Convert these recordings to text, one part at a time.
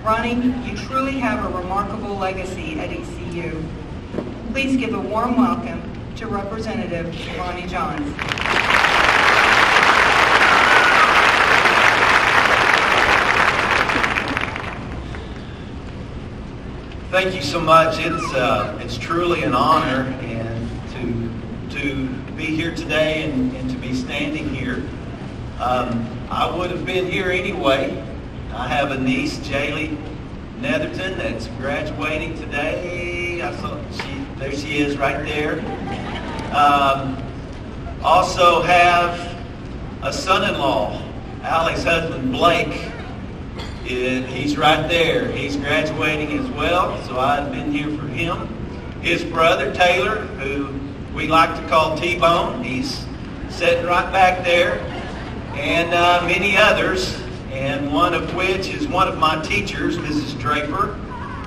Ronnie, you truly have a remarkable legacy at ECU. Please give a warm welcome to Representative Ronnie Johns. Thank you so much. It's truly an honor and to be here today and to be standing here. I would have been here anyway. I have a niece, Jaylee Netherton, that's graduating today. There she is right there. Also have a son-in-law, Allie's husband, Blake. He's right there. He's graduating as well, so I've been here for him. His brother, Taylor, who we like to call T-Bone, he's sitting right back there, and many others, and one of which is one of my teachers, Mrs. Draper.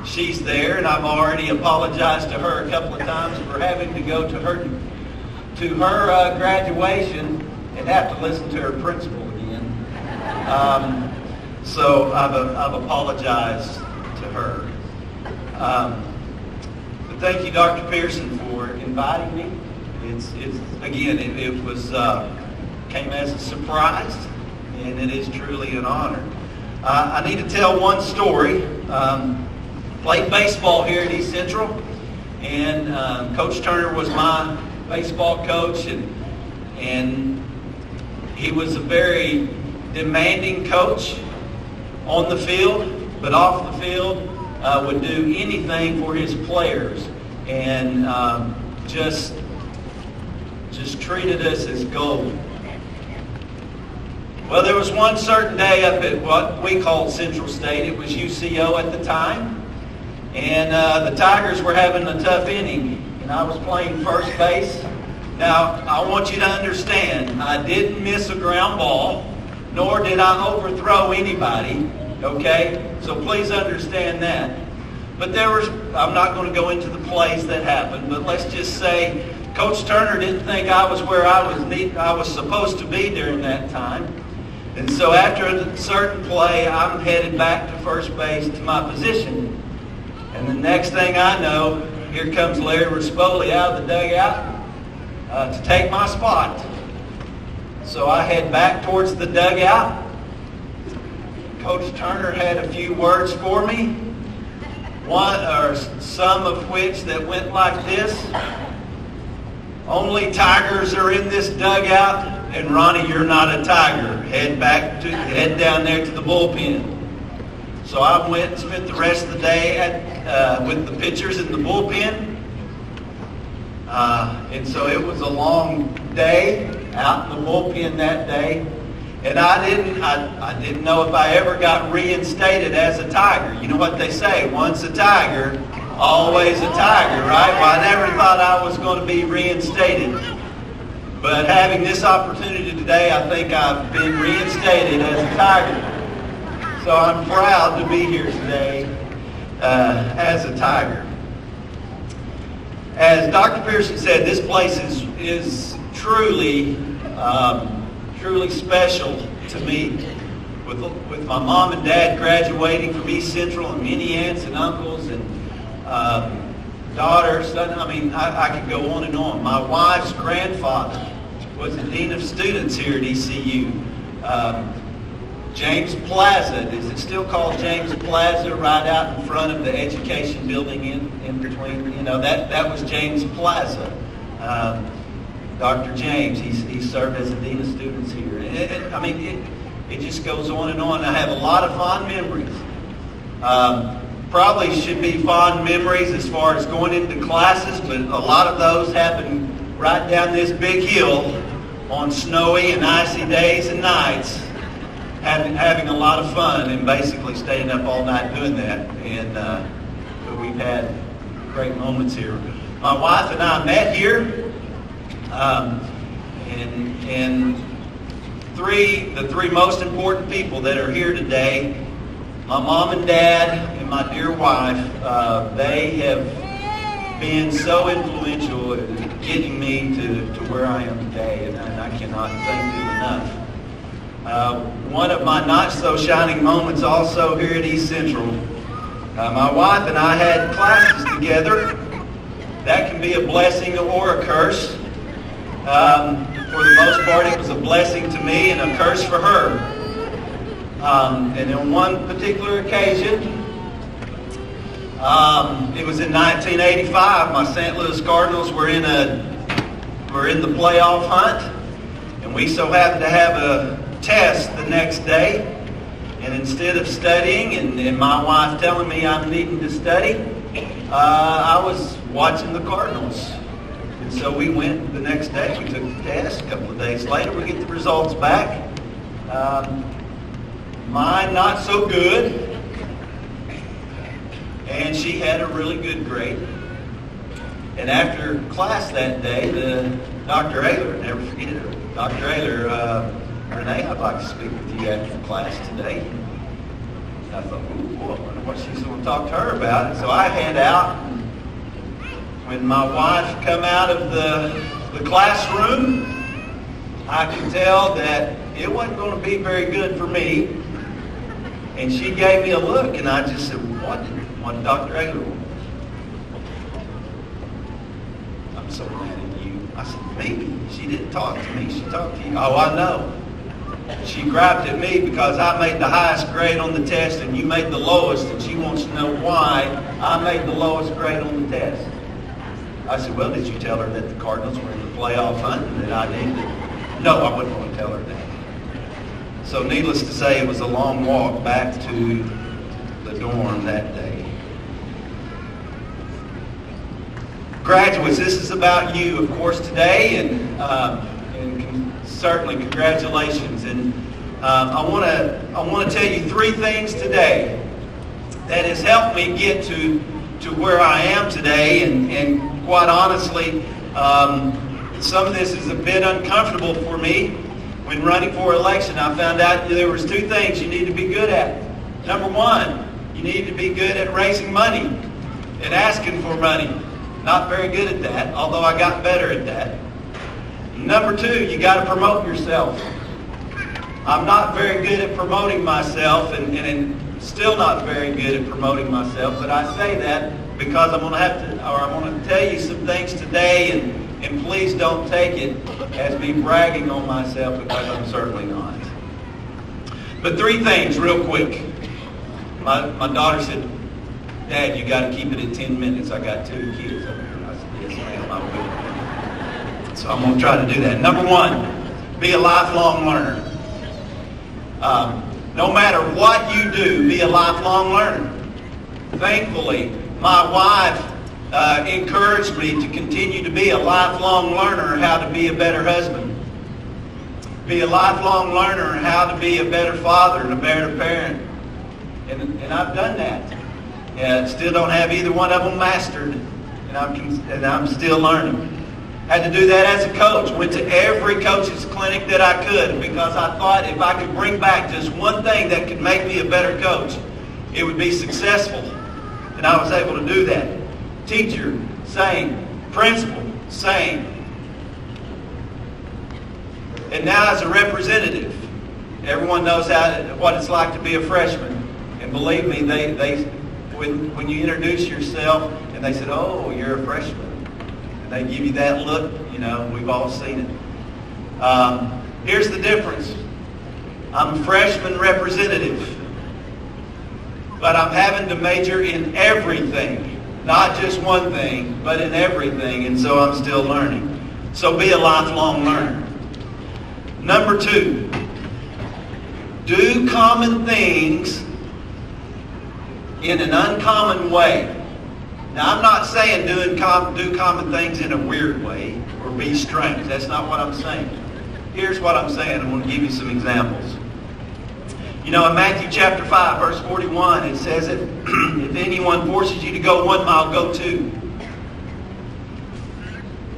She's there, and I've already apologized to her a couple of times for having to go to her graduation and have to listen to her principal again. So I've apologized to her. But thank you, Dr. Pearson, for inviting me. It was came as a surprise, and it is truly an honor. I need to tell one story. Played baseball here at East Central, and Coach Turner was my baseball coach, and he was a very demanding coach on the field, but off the field would do anything for his players, and just treated us as gold. Well, there was one certain day up at what we called Central State. It was UCO at the time, and the Tigers were having a tough inning, and I was playing first base. Now, I want you to understand, I didn't miss a ground ball, nor did I overthrow anybody, okay? So please understand that. But I'm not going to go into the plays that happened, but let's just say Coach Turner didn't think I was where I was supposed to be during that time. And so after a certain play, I'm headed back to first base to my position. And the next thing I know, here comes Larry Rispoli out of the dugout to take my spot. So I head back towards the dugout. Coach Turner had a few words for me, some of which that went like this: "Only Tigers are in this dugout, and Ronnie, you're not a Tiger. Head down there to the bullpen." So I went and spent the rest of the day with the pitchers in the bullpen. And so it was a long day out in the bullpen that day. And I didn't know if I ever got reinstated as a Tiger. You know what they say, once a Tiger, always a Tiger, right? Well, I never thought I was going to be reinstated. But having this opportunity today, I think I've been reinstated as a Tiger. So I'm proud to be here today as a Tiger. As Dr. Pearson said, this place is truly special to me. With my mom and dad graduating from East Central, and many aunts and uncles and daughters, I could go on and on. My wife's grandfather was the dean of students here at ECU. James Plaza, is it still called James Plaza, right out in front of the education building in between? That was James Plaza. Dr. James, he served as a dean of students here. It just goes on and on. I have a lot of fond memories. Probably should be fond memories as far as going into classes, but a lot of those happen right down this big hill on snowy and icy days and nights, having a lot of fun and basically staying up all night doing that. And but we've had great moments here. My wife and I met here, and the three most important people that are here today, my mom and dad and my dear wife, they have been so influential in getting me to where I am today, and I cannot thank them enough. One of my not so shining moments also here at East Central. My wife and I had classes together. That can be a blessing or a curse. For the most part, it was a blessing to me and a curse for her. And on one particular occasion, it was in 1985. My St. Louis Cardinals were in the playoff hunt, and we so happened to have a test the next day. And instead of studying and my wife telling me I'm needing to study, I was watching the Cardinals. And so we went the next day. We took the test. A couple of days later, we get the results back. Mine not so good. And she had a really good grade. And after class that day, Dr. Ayler, never forget her, Dr. Ayler, Renee, I'd like to speak with you after class today. And I thought, I wonder what she's going to talk to her about. And so I head out. When my wife come out of the classroom, I could tell that it wasn't going to be very good for me. And she gave me a look, and I just said, what did Dr. Ayler want? I'm so mad at you. I said, maybe. She didn't talk to me. She talked to you. Oh, I know. She griped at me because I made the highest grade on the test and you made the lowest, and she wants to know why I made the lowest grade on the test. I said, well, did you tell her that the Cardinals were in the playoff hunt and that I needed it? No, I wouldn't want to tell her that. So needless to say, it was a long walk back to the dorm that day. Graduates, this is about you, of course, today, and certainly congratulations. And I want to tell you three things today that has helped me get to where I am today. And quite honestly, some of this is a bit uncomfortable for me. When running for election, I found out there was two things you need to be good at. Number one, you need to be good at raising money and asking for money. Not very good at that, although I got better at that. Number two, you got to promote yourself. I'm not very good at promoting myself, and still not very good at promoting myself, but I say that because I'm going to tell you some things today, and please don't take it as me bragging on myself, because I'm certainly not. But three things real quick. My daughter said, Dad, you got to keep it at 10 minutes. I got two kids over here. I said, yes, ma'am, I will. So I'm going to try to do that. Number one, be a lifelong learner. No matter what you do, be a lifelong learner. Thankfully, my wife encouraged me to continue to be a lifelong learner how to be a better husband. Be a lifelong learner how to be a better father and a better parent. And I've done that. Still don't have either one of them mastered. And I'm still learning. Had to do that as a coach. Went to every coach's clinic that I could, because I thought if I could bring back just one thing that could make me a better coach, it would be successful. And I was able to do that. Teacher, same. Principal, same. And now as a representative, everyone knows what it's like to be a freshman. And believe me, when you introduce yourself and they said, oh, you're a freshman, and they give you that look, we've all seen it. Here's the difference. I'm a freshman representative, but I'm having to major in everything. Not just one thing, but in everything, and so I'm still learning. So be a lifelong learner. Number two, do common things in an uncommon way. Now, I'm not saying do common things in a weird way or be strange. That's not what I'm saying. Here's what I'm saying. I'm going to give you some examples. In Matthew chapter 5, verse 41, it says that if anyone forces you to go 1 mile, go 2.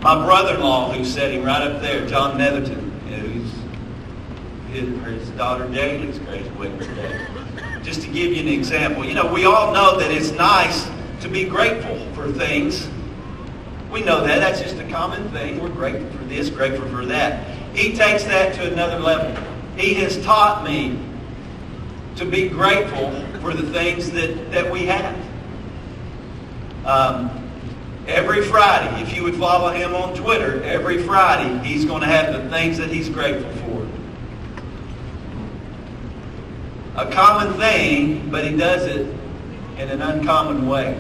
My brother-in-law, who's sitting right up there, John Netherton, his daughter Jaylee's graduating today. Just to give you an example, we all know that it's nice to be grateful for things. We know that. That's just a common thing. We're grateful for this, grateful for that. He takes that to another level. He has taught me to be grateful for the things that we have. Every Friday, if you would follow him on Twitter, every Friday he's going to have the things that he's grateful for. A common thing, but he does it in an uncommon way.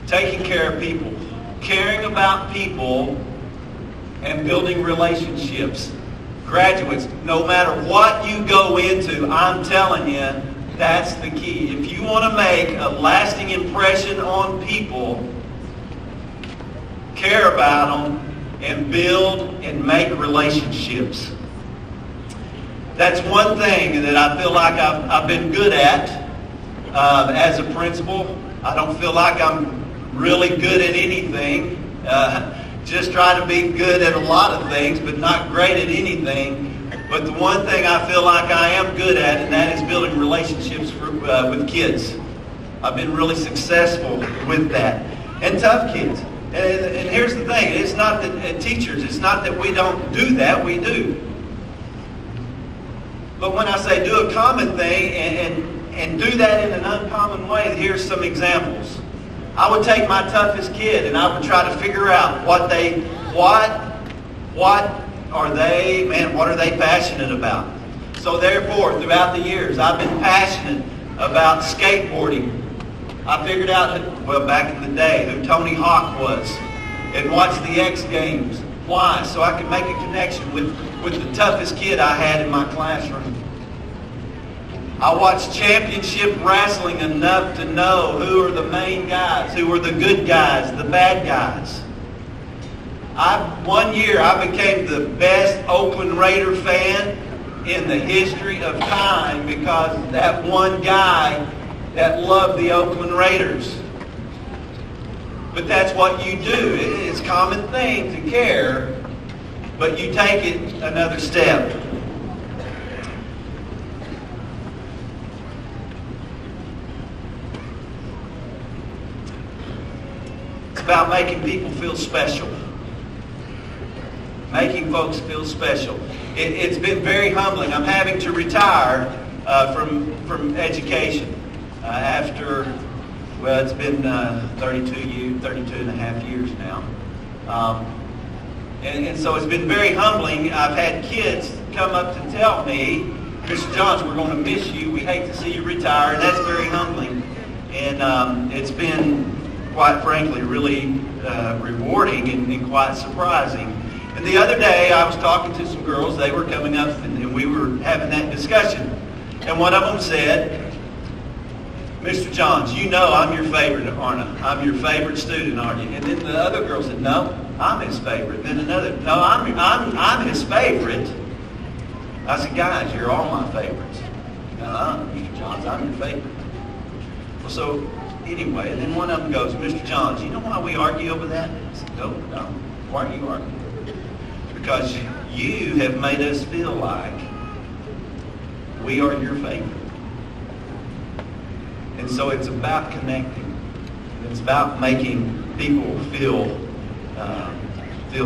Taking care of people, caring about people, and building relationships. Graduates, no matter what you go into, I'm telling you, that's the key. If you want to make a lasting impression on people, care about them, and build and make relationships. That's one thing that I feel like I've been good at as a principal. I don't feel like I'm really good at anything. Just try to be good at a lot of things, but not great at anything. But the one thing I feel like I am good at, and that is building relationships with kids. I've been really successful with that. And tough kids. And here's the thing. It's not that teachers, it's not that we don't do that. We do. But when I say do a common thing and do that in an uncommon way, here's some examples. I would take my toughest kid and I would try to figure out what are they passionate about. So therefore, throughout the years, I've been passionate about skateboarding. I figured out, back in the day, who Tony Hawk was and watched the X Games. Why? So I could make a connection with the toughest kid I had in my classroom. I watched championship wrestling enough to know who are the main guys, who are the good guys, the bad guys. One year I became the best Oakland Raider fan in the history of time because that one guy that loved the Oakland Raiders. But that's what you do. It's a common thing to care, but you take it another step. About making people feel special. Making folks feel special. It's been very humbling. I'm having to retire from education after, it's been 32 and a half years now. And so it's been very humbling. I've had kids come up to tell me, Mr. Johns, we're going to miss you. We hate to see you retire. And that's very humbling. And it's been, quite frankly, really rewarding and quite surprising. And the other day, I was talking to some girls. They were coming up, and we were having that discussion. And one of them said, Mr. Johns, you know I'm your favorite, aren't I? I'm your favorite student, aren't you? And then the other girl said, no, I'm his favorite. Then another, no, I'm his favorite. I said, guys, you're all my favorites. Mr. Johns, I'm your favorite. Well, so anyway, and then one of them goes, Mr. Johns, you know why we argue over that? I said, no. Why are you arguing? Because you have made us feel like we are your favorite. And so it's about connecting. It's about making people feel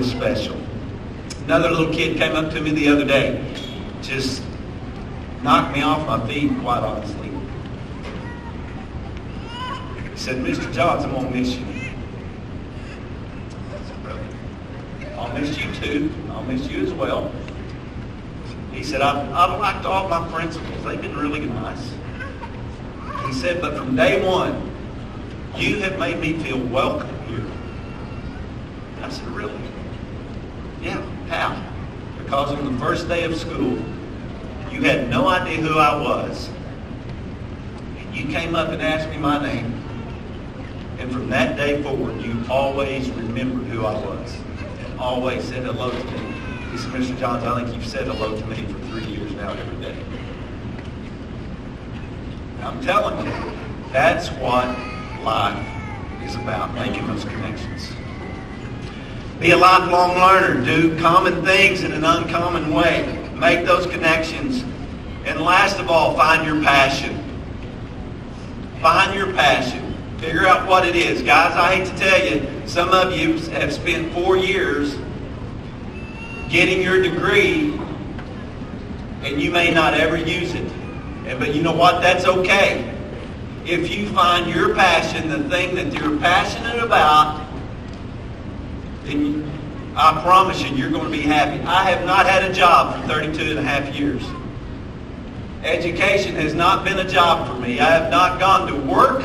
special. Another little kid came up to me the other day, just knocked me off my feet, quite honestly. He said, Mr. Johns, I'm going to miss you. I said, really? I'll miss you too. I'll miss you as well. He said, I've liked all my principals. They've been really nice. He said, but from day one, you have made me feel welcome here. I said, really? Yeah, how? Because on the first day of school, you had no idea who I was. And you came up and asked me my name. And from that day forward, you always remembered who I was and always said hello to me. He said, Mr. Johns, I think you've said hello to me for 3 years now every day. I'm telling you, that's what life is about, making those connections. Be a lifelong learner. Do common things in an uncommon way. Make those connections. And last of all, find your passion. Find your passion. Figure out what it is. Guys, I hate to tell you, some of you have spent 4 years getting your degree, and you may not ever use it. But you know what? That's okay. If you find your passion, the thing that you're passionate about, then I promise you, you're going to be happy. I have not had a job for 32 and a half years. Education has not been a job for me. I have not gone to work.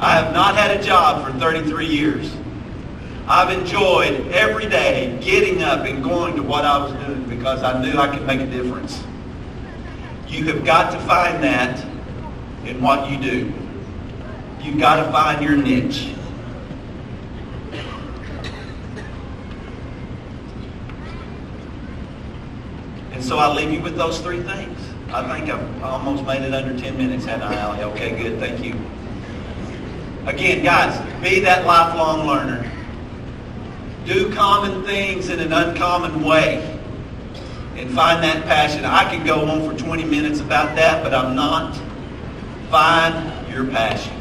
I have not had a job for 33 years. I've enjoyed every day getting up and going to what I was doing because I knew I could make a difference. You have got to find that in what you do. You've got to find your niche. And so I leave you with those 3 things. I think I almost made it under 10 minutes, hadn't I, Allie? Okay, good. Thank you. Again, guys, be that lifelong learner. Do common things in an uncommon way and find that passion. I could go on for 20 minutes about that, but I'm not. Find your passion.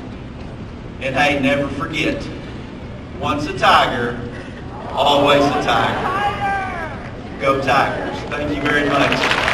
And hey, never forget, once a tiger, always a tiger. Go Tigers. Thank you very much.